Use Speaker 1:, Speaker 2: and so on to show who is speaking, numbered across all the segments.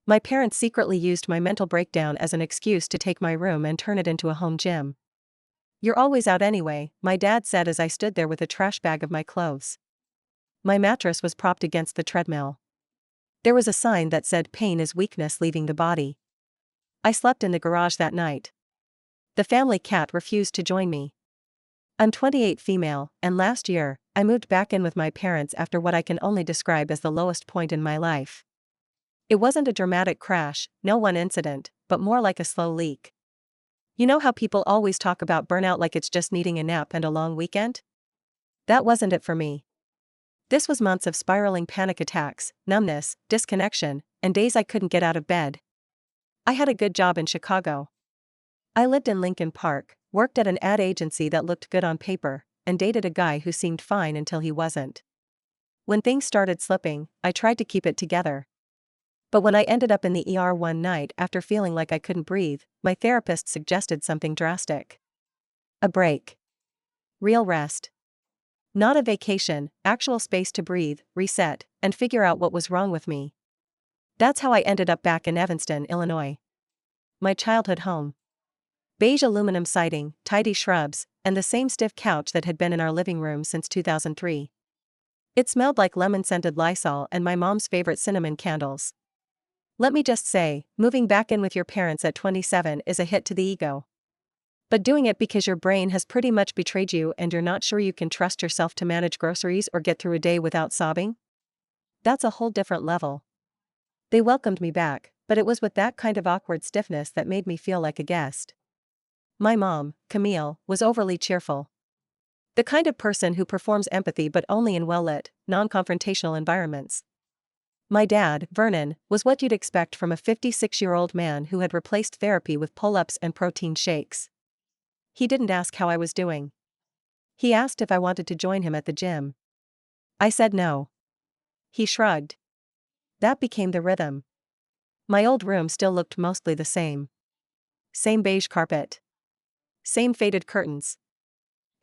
Speaker 1: My parents secretly used my mental breakdown as an excuse to take my room and turn it into a home gym. "You're always out anyway," my dad said as I stood there with a trash bag of my clothes. My mattress was propped against the treadmill. There was a sign that said pain is weakness leaving the body. I slept in the garage that night. The family cat refused to join me. I'm 28 female, and last year, I moved back in with my parents after what I can only describe as the lowest point in my life. It wasn't a dramatic crash, no one incident, but more like a slow leak. You know how people always talk about burnout like it's just needing a nap and a long weekend? That wasn't it for me. This was months of spiraling panic attacks, numbness, disconnection, and days I couldn't get out of bed. I had a good job in Chicago. I lived in Lincoln Park, worked at an ad agency that looked good on paper, and dated a guy who seemed fine until he wasn't. When things started slipping, I tried to keep it together. But when I ended up in the ER one night after feeling like I couldn't breathe, my therapist suggested something drastic. A break. Real rest. Not a vacation, actual space to breathe, reset, and figure out what was wrong with me. That's how I ended up back in Evanston, Illinois. My childhood home. Beige aluminum siding, tidy shrubs, and the same stiff couch that had been in our living room since 2003. It smelled like lemon-scented Lysol and my mom's favorite cinnamon candles. Let me just say, moving back in with your parents at 27 is a hit to the ego. But doing it because your brain has pretty much betrayed you and you're not sure you can trust yourself to manage groceries or get through a day without sobbing? That's a whole different level. They welcomed me back, but it was with that kind of awkward stiffness that made me feel like a guest. My mom, Camille, was overly cheerful. The kind of person who performs empathy but only in well-lit, non-confrontational environments. My dad, Vernon, was what you'd expect from a 56-year-old man who had replaced therapy with pull-ups and protein shakes. He didn't ask how I was doing. He asked if I wanted to join him at the gym. I said no. He shrugged. That became the rhythm. My old room still looked mostly the same. Same beige carpet. Same faded curtains.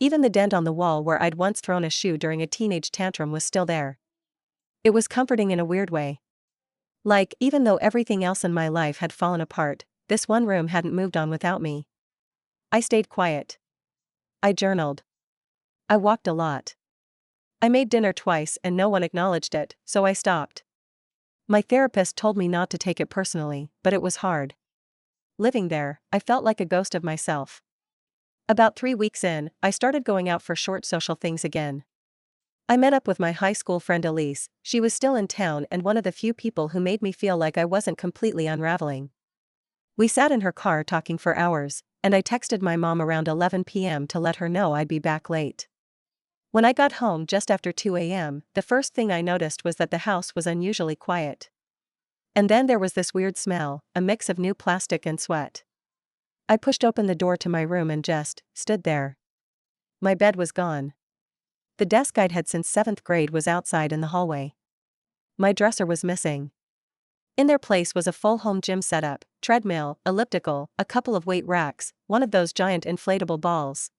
Speaker 1: Even the dent on the wall where I'd once thrown a shoe during a teenage tantrum was still there. It was comforting in a weird way. Like, even though everything else in my life had fallen apart, this one room hadn't moved on without me. I stayed quiet. I journaled. I walked a lot. I made dinner twice and no one acknowledged it, so I stopped. My therapist told me not to take it personally, but it was hard. Living there, I felt like a ghost of myself. About 3 weeks in, I started going out for short social things again. I met up with my high school friend Elise. She was still in town and one of the few people who made me feel like I wasn't completely unraveling. We sat in her car talking for hours, and I texted my mom around 11 p.m. to let her know I'd be back late. When I got home just after 2 a.m., the first thing I noticed was that the house was unusually quiet. And then there was this weird smell, a mix of new plastic and sweat. I pushed open the door to my room and just stood there. My bed was gone. The desk I'd had since 7th grade was outside in the hallway. My dresser was missing. In their place was a full home gym setup, treadmill, elliptical, a couple of weight racks, one of those giant inflatable balls.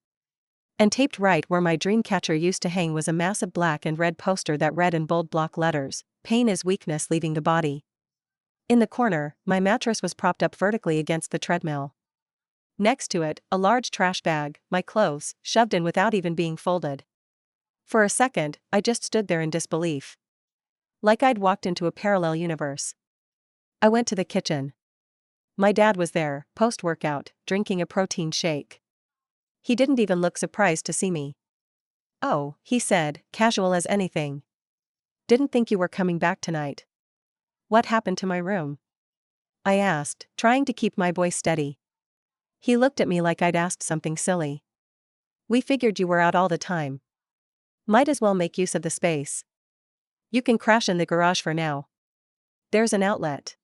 Speaker 1: And taped right where my dream catcher used to hang was a massive black and red poster that read in bold block letters, "Pain is weakness leaving the body." In the corner, my mattress was propped up vertically against the treadmill. Next to it, a large trash bag, my clothes, shoved in without even being folded. For a second, I just stood there in disbelief. Like I'd walked into a parallel universe. I went to the kitchen. My dad was there, post-workout, drinking a protein shake. He didn't even look surprised to see me. "Oh," he said, casual as anything. "Didn't think you were coming back tonight." "What happened to my room?" I asked, trying to keep my voice steady. He looked at me like I'd asked something silly. "We figured you were out all the time. Might as well make use of the space. You can crash in the garage for now. There's an outlet.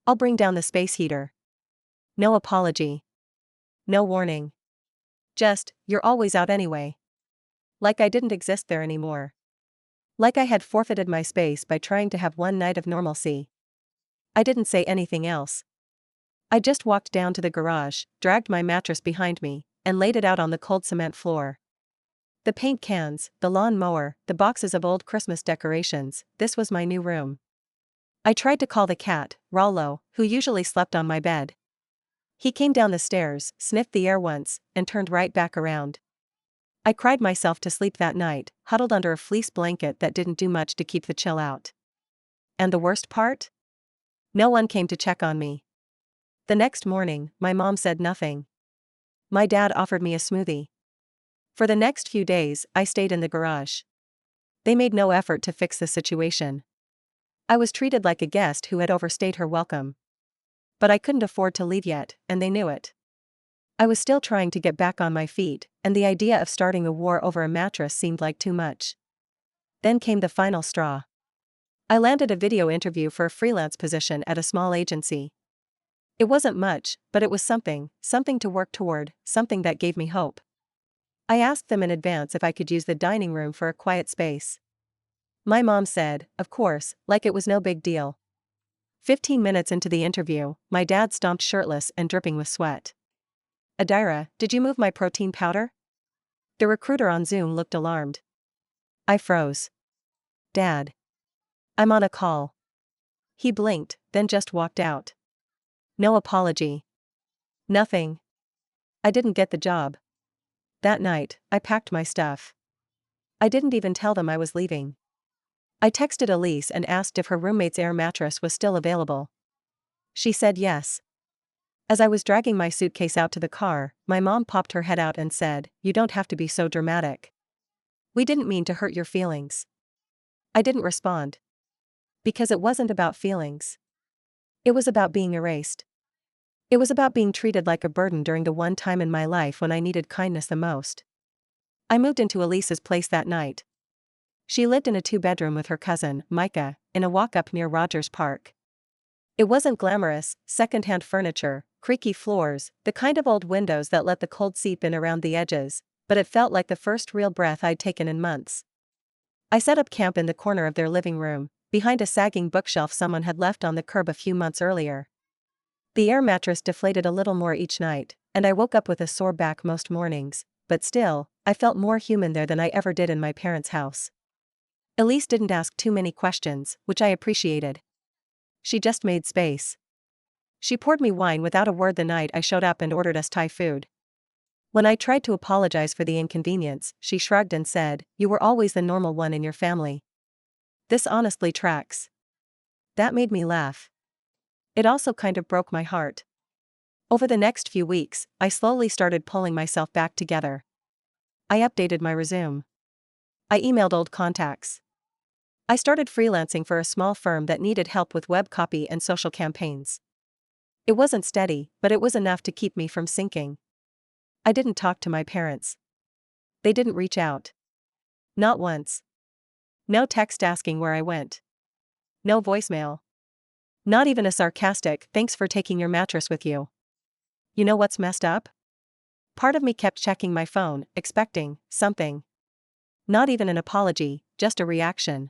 Speaker 1: I'll bring down the space heater." No apology. No warning. Just, "You're always out anyway." Like I didn't exist there anymore. Like I had forfeited my space by trying to have one night of normalcy. I didn't say anything else. I just walked down to the garage, dragged my mattress behind me, and laid it out on the cold cement floor. The paint cans, the lawn mower, the boxes of old Christmas decorations, this was my new room. I tried to call the cat, Rollo, who usually slept on my bed. He came down the stairs, sniffed the air once, and turned right back around. I cried myself to sleep that night, huddled under a fleece blanket that didn't do much to keep the chill out. And the worst part? No one came to check on me. The next morning, my mom said nothing. My dad offered me a smoothie. For the next few days, I stayed in the garage. They made no effort to fix the situation. I was treated like a guest who had overstayed her welcome. But I couldn't afford to leave yet, and they knew it. I was still trying to get back on my feet, and the idea of starting a war over a mattress seemed like too much. Then came the final straw. I landed a video interview for a freelance position at a small agency. It wasn't much, but it was something to work toward, something that gave me hope. I asked them in advance if I could use the dining room for a quiet space. My mom said, of course, like it was no big deal. 15 minutes into the interview, my dad stomped shirtless and dripping with sweat. Adira, did you move my protein powder? The recruiter on Zoom looked alarmed. I froze. Dad. I'm on a call. He blinked, then just walked out. No apology. Nothing. I didn't get the job. That night, I packed my stuff. I didn't even tell them I was leaving. I texted Elise and asked if her roommate's air mattress was still available. She said yes. As I was dragging my suitcase out to the car, my mom popped her head out and said, "You don't have to be so dramatic. We didn't mean to hurt your feelings." I didn't respond. Because it wasn't about feelings. It was about being erased. It was about being treated like a burden during the one time in my life when I needed kindness the most. I moved into Elise's place that night. She lived in a 2-bedroom with her cousin, Micah, in a walk-up near Rogers Park. It wasn't glamorous, second-hand furniture, creaky floors, the kind of old windows that let the cold seep in around the edges, but it felt like the first real breath I'd taken in months. I set up camp in the corner of their living room, behind a sagging bookshelf someone had left on the curb a few months earlier. The air mattress deflated a little more each night, and I woke up with a sore back most mornings, but still, I felt more human there than I ever did in my parents' house. Elise didn't ask too many questions, which I appreciated. She just made space. She poured me wine without a word the night I showed up and ordered us Thai food. When I tried to apologize for the inconvenience, she shrugged and said, "You were always the normal one in your family." This honestly tracks. That made me laugh. It also kind of broke my heart. Over the next few weeks, I slowly started pulling myself back together. I updated my resume. I emailed old contacts. I started freelancing for a small firm that needed help with web copy and social campaigns. It wasn't steady, but it was enough to keep me from sinking. I didn't talk to my parents. They didn't reach out. Not once. No text asking where I went. No voicemail. Not even a sarcastic, "Thanks for taking your mattress with you." You know what's messed up? Part of me kept checking my phone, expecting something. Not even an apology, just a reaction.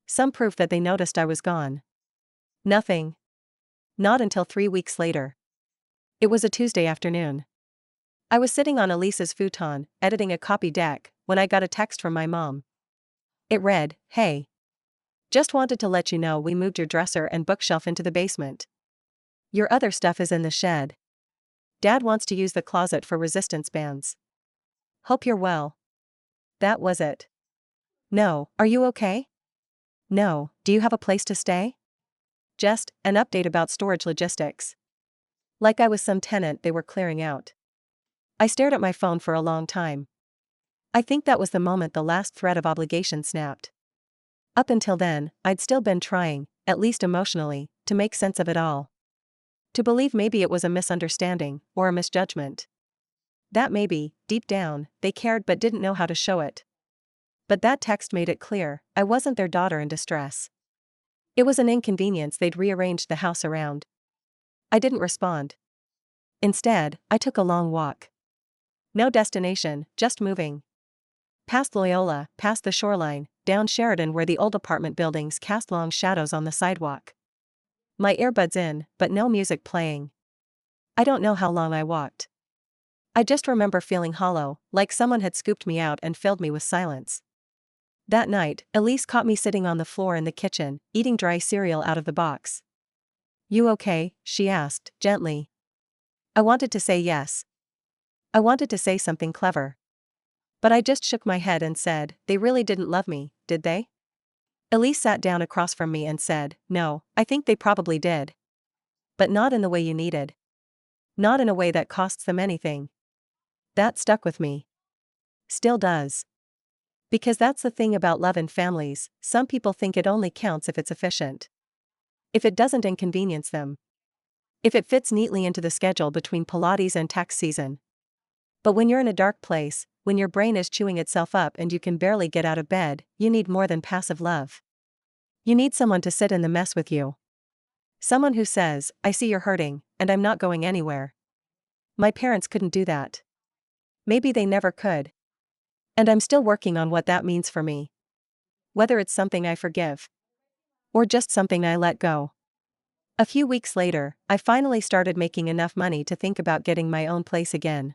Speaker 1: Some proof that they noticed I was gone. Nothing. Not until 3 weeks later. It was a Tuesday afternoon. I was sitting on Elise's futon, editing a copy deck, when I got a text from my mom. It read, "Hey. Just wanted to let you know we moved your dresser and bookshelf into the basement. Your other stuff is in the shed. Dad wants to use the closet for resistance bands. Hope you're well." That was it. No, "Are you okay?" No, "Do you have a place to stay?" Just an update about storage logistics. Like I was some tenant they were clearing out. I stared at my phone for a long time. I think that was the moment the last thread of obligation snapped. Up until then, I'd still been trying, at least emotionally, to make sense of it all. To believe maybe it was a misunderstanding, or a misjudgment. That maybe, deep down, they cared but didn't know how to show it. But that text made it clear, I wasn't their daughter in distress. It was an inconvenience they'd rearranged the house around. I didn't respond. Instead, I took a long walk. No destination, just moving. Past Loyola, past the shoreline, down Sheridan where the old apartment buildings cast long shadows on the sidewalk. My earbuds in, but no music playing. I don't know how long I walked. I just remember feeling hollow, like someone had scooped me out and filled me with silence. That night, Elise caught me sitting on the floor in the kitchen, eating dry cereal out of the box. "You okay?" she asked, gently. I wanted to say yes. I wanted to say something clever. But I just shook my head and said, "They really didn't love me, did they?" Elise sat down across from me and said, "No, I think they probably did. But not in the way you needed. Not in a way that costs them anything." That stuck with me. Still does. Because that's the thing about love in families, some people think it only counts if it's efficient. If it doesn't inconvenience them. If it fits neatly into the schedule between Pilates and tax season. But when you're in a dark place, when your brain is chewing itself up and you can barely get out of bed, you need more than passive love. You need someone to sit in the mess with you. Someone who says, "I see you're hurting, and I'm not going anywhere." My parents couldn't do that. Maybe they never could. And I'm still working on what that means for me. Whether it's something I forgive. Or just something I let go. A few weeks later, I finally started making enough money to think about getting my own place again.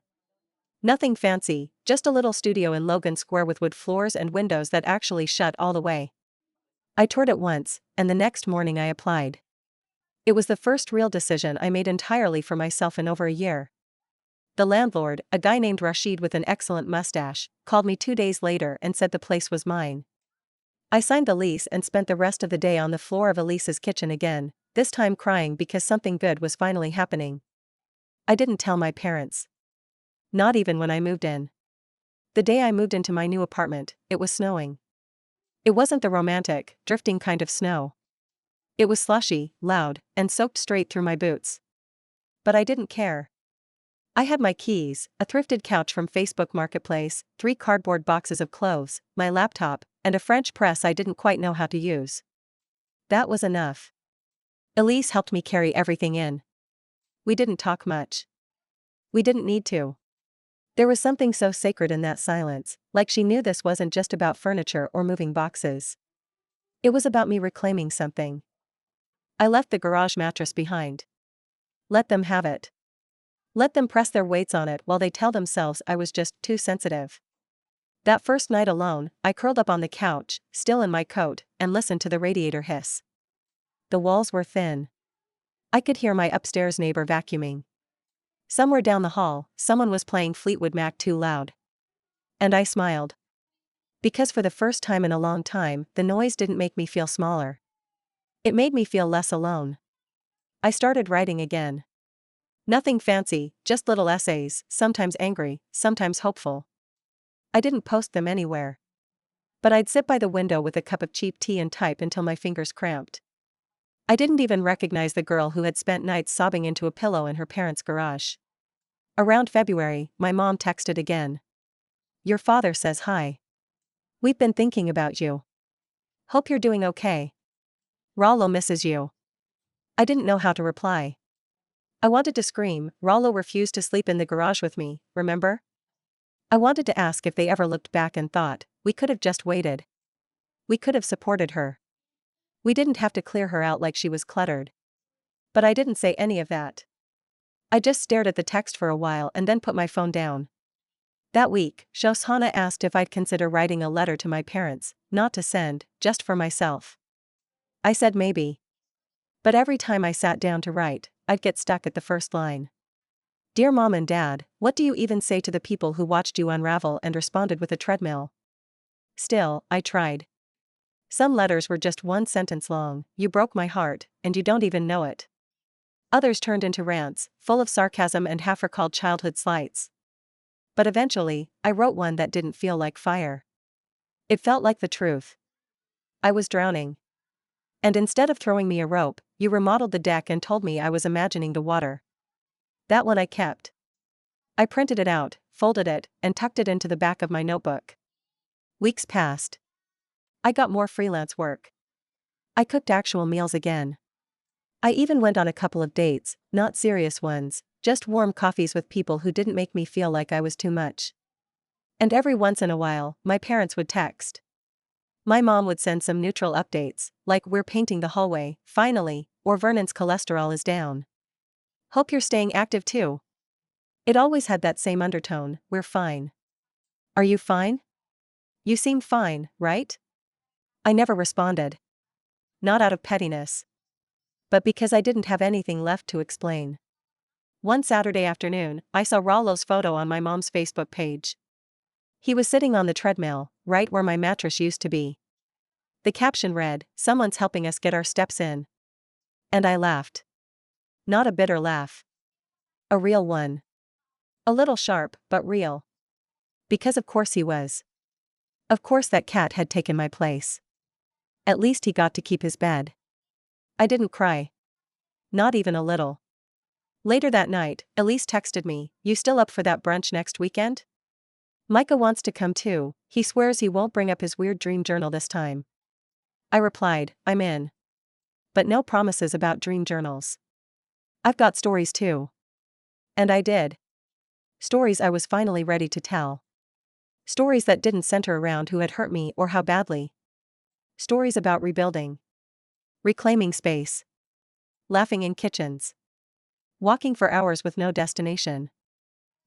Speaker 1: Nothing fancy, just a little studio in Logan Square with wood floors and windows that actually shut all the way. I toured it once, and the next morning I applied. It was the first real decision I made entirely for myself in over a year. The landlord, a guy named Rashid with an excellent mustache, called me 2 days later and said the place was mine. I signed the lease and spent the rest of the day on the floor of Elise's kitchen again, this time crying because something good was finally happening. I didn't tell my parents. Not even when I moved in. The day I moved into my new apartment, it was snowing. It wasn't the romantic, drifting kind of snow. It was slushy, loud, and soaked straight through my boots. But I didn't care. I had my keys, a thrifted couch from Facebook Marketplace, 3 cardboard boxes of clothes, my laptop, and a French press I didn't quite know how to use. That was enough. Elise helped me carry everything in. We didn't talk much. We didn't need to. There was something so sacred in that silence, like she knew this wasn't just about furniture or moving boxes. It was about me reclaiming something. I left the garage mattress behind. Let them have it. Let them press their weights on it while they tell themselves I was just too sensitive. That first night alone, I curled up on the couch, still in my coat, and listened to the radiator hiss. The walls were thin. I could hear my upstairs neighbor vacuuming. Somewhere down the hall, someone was playing Fleetwood Mac too loud. And I smiled. Because for the first time in a long time, the noise didn't make me feel smaller. It made me feel less alone. I started writing again. Nothing fancy, just little essays, sometimes angry, sometimes hopeful. I didn't post them anywhere. But I'd sit by the window with a cup of cheap tea and type until my fingers cramped. I didn't even recognize the girl who had spent nights sobbing into a pillow in her parents' garage. Around February, my mom texted again. "Your father says hi. We've been thinking about you. Hope you're doing okay. Rollo misses you." I didn't know how to reply. I wanted to scream. Rollo refused to sleep in the garage with me, remember? I wanted to ask if they ever looked back and thought, we could have just waited. We could have supported her. We didn't have to clear her out like she was cluttered. But I didn't say any of that. I just stared at the text for a while and then put my phone down. That week, Shoshana asked if I'd consider writing a letter to my parents, not to send, just for myself. I said maybe. But every time I sat down to write, I'd get stuck at the first line. "Dear Mom and Dad, what do you even say to the people who watched you unravel and responded with a treadmill?" Still, I tried. Some letters were just one sentence long, "You broke my heart, and you don't even know it." Others turned into rants, full of sarcasm and half-recalled childhood slights. But eventually, I wrote one that didn't feel like fire. It felt like the truth. I was drowning. And instead of throwing me a rope, you remodeled the deck and told me I was imagining the water. That one I kept. I printed it out, folded it, and tucked it into the back of my notebook. Weeks passed. I got more freelance work. I cooked actual meals again. I even went on a couple of dates, not serious ones, just warm coffees with people who didn't make me feel like I was too much. And every once in a while, my parents would text. My mom would send some neutral updates, like "We're painting the hallway, finally," or "Vernon's cholesterol is down. Hope you're staying active too." It always had that same undertone, "We're fine. Are you fine? You seem fine, right?" I never responded. Not out of pettiness, but because I didn't have anything left to explain. One Saturday afternoon, I saw Rollo's photo on my mom's Facebook page. He was sitting on the treadmill, right where my mattress used to be. The caption read, "Someone's helping us get our steps in." And I laughed. Not a bitter laugh. A real one. A little sharp, but real. Because of course he was. Of course that cat had taken my place. At least he got to keep his bed. I didn't cry. Not even a little. Later that night, Elise texted me, "You still up for that brunch next weekend? Micah wants to come too, he swears he won't bring up his weird dream journal this time." I replied, "I'm in. But no promises about dream journals. I've got stories too." And I did. Stories I was finally ready to tell. Stories that didn't center around who had hurt me or how badly. Stories about rebuilding. Reclaiming space. Laughing in kitchens. Walking for hours with no destination.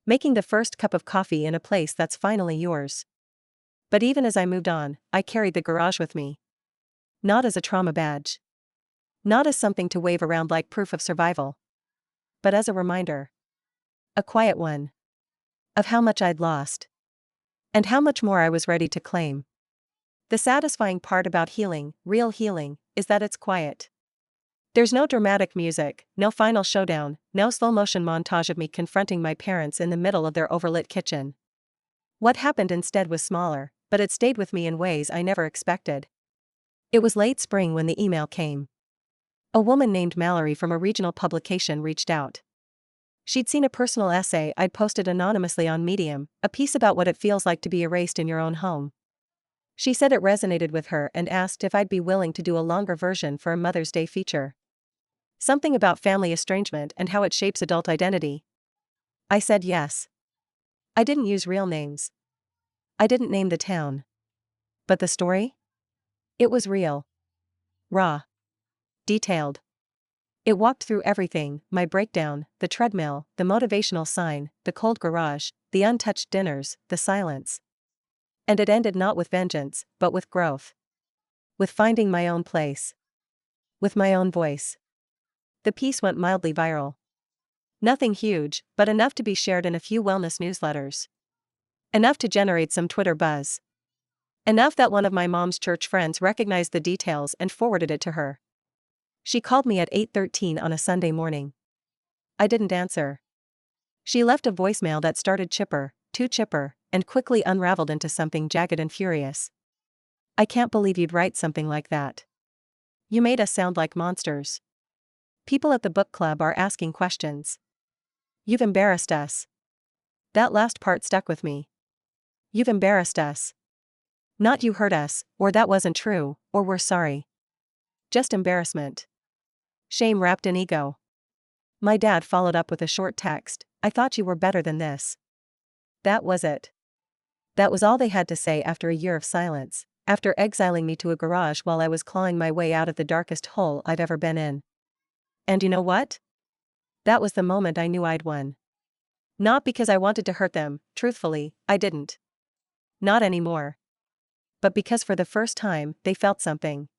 Speaker 1: Making the first cup of coffee in a place that's finally yours. But even as I moved on, I carried the garage with me. Not as a trauma badge. Not as something to wave around like proof of survival. But as a reminder. A quiet one. Of how much I'd lost. And how much more I was ready to claim. The satisfying part about healing, real healing, is that it's quiet. There's no dramatic music, no final showdown, no slow-motion montage of me confronting my parents in the middle of their overlit kitchen. What happened instead was smaller, but it stayed with me in ways I never expected. It was late spring when the email came. A woman named Mallory from a regional publication reached out. She'd seen a personal essay I'd posted anonymously on Medium, a piece about what it feels like to be erased in your own home. She said it resonated with her and asked if I'd be willing to do a longer version for a Mother's Day feature. Something about family estrangement and how it shapes adult identity. I said yes. I didn't use real names. I didn't name the town. But the story? It was real. Raw. Detailed. It walked through everything, my breakdown, the treadmill, the motivational sign, the cold garage, the untouched dinners, the silence. And it ended not with vengeance, but with growth. With finding my own place. With my own voice. The piece went mildly viral. Nothing huge, but enough to be shared in a few wellness newsletters. Enough to generate some Twitter buzz. Enough that one of my mom's church friends recognized the details and forwarded it to her. She called me at 8:13 on a Sunday morning. I didn't answer. She left a voicemail that started chipper, too chipper, and quickly unraveled into something jagged and furious. "I can't believe you'd write something like that. You made us sound like monsters. People at the book club are asking questions. You've embarrassed us." That last part stuck with me. You've embarrassed us. Not you hurt us, or that wasn't true, or we're sorry. Just embarrassment. Shame wrapped in ego. My dad followed up with a short text, "I thought you were better than this." That was it. That was all they had to say after a year of silence, after exiling me to a garage while I was clawing my way out of the darkest hole I've ever been in. And you know what? That was the moment I knew I'd won. Not because I wanted to hurt them, truthfully, I didn't. Not anymore. But because for the first time, they felt something.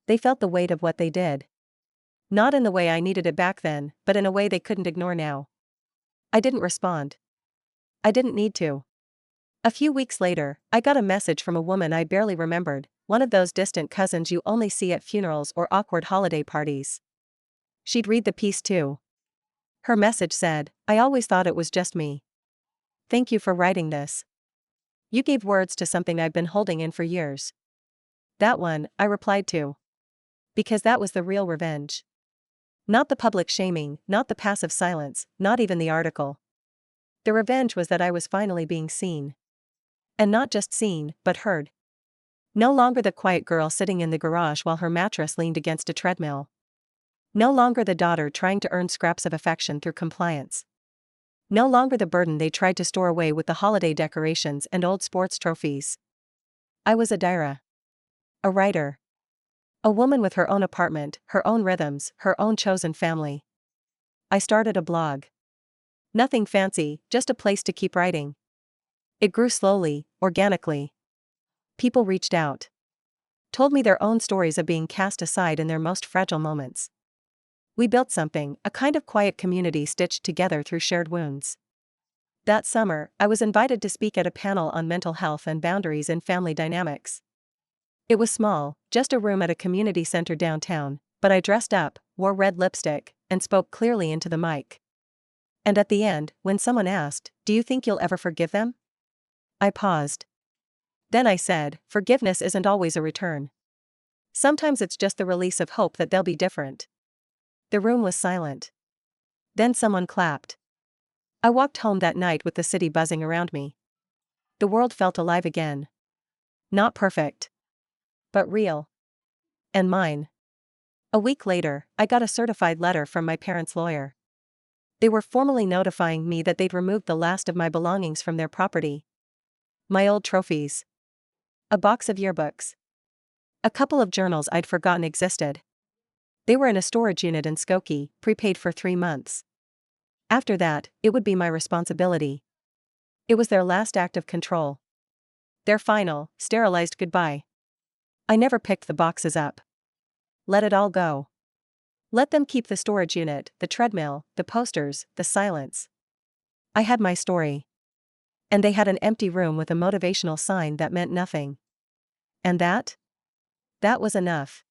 Speaker 1: They felt the weight of what they did. Not in the way I needed it back then, but in a way they couldn't ignore now. I didn't respond. I didn't need to. A few weeks later, I got a message from a woman I barely remembered, one of those distant cousins you only see at funerals or awkward holiday parties. She'd read the piece too. Her message said, "I always thought it was just me. Thank you for writing this. You gave words to something I've been holding in for years." That one, I replied to. Because that was the real revenge. Not the public shaming, not the passive silence, not even the article. The revenge was that I was finally being seen. And not just seen, but heard. No longer the quiet girl sitting in the garage while her mattress leaned against a treadmill. No longer the daughter trying to earn scraps of affection through compliance. No longer the burden they tried to store away with the holiday decorations and old sports trophies. I was Adira. A writer. A woman with her own apartment, her own rhythms, her own chosen family. I started a blog. Nothing fancy, just a place to keep writing. It grew slowly, organically. People reached out. told me their own stories of being cast aside in their most fragile moments. We built something, a kind of quiet community stitched together through shared wounds. That summer, I was invited to speak at a panel on mental health and boundaries in family dynamics. It was small, just a room at a community center downtown, but I dressed up, wore red lipstick, and spoke clearly into the mic. And at the end, when someone asked, "Do you think you'll ever forgive them?" I paused. Then I said, "Forgiveness isn't always a return. Sometimes it's just the release of hope that they'll be different." The room was silent. Then someone clapped. I walked home that night with the city buzzing around me. The world felt alive again. Not perfect, but real. And mine. A week later, I got a certified letter from my parents' lawyer. They were formally notifying me that they'd removed the last of my belongings from their property. My old trophies. A box of yearbooks. A couple of journals I'd forgotten existed. They were in a storage unit in Skokie, prepaid for 3 months. After that, it would be my responsibility. It was their last act of control. Their final, sterilized goodbye. I never picked the boxes up. Let it all go. Let them keep the storage unit, the treadmill, the posters, the silence. I had my story. And they had an empty room with a motivational sign that meant nothing. And that? That was enough.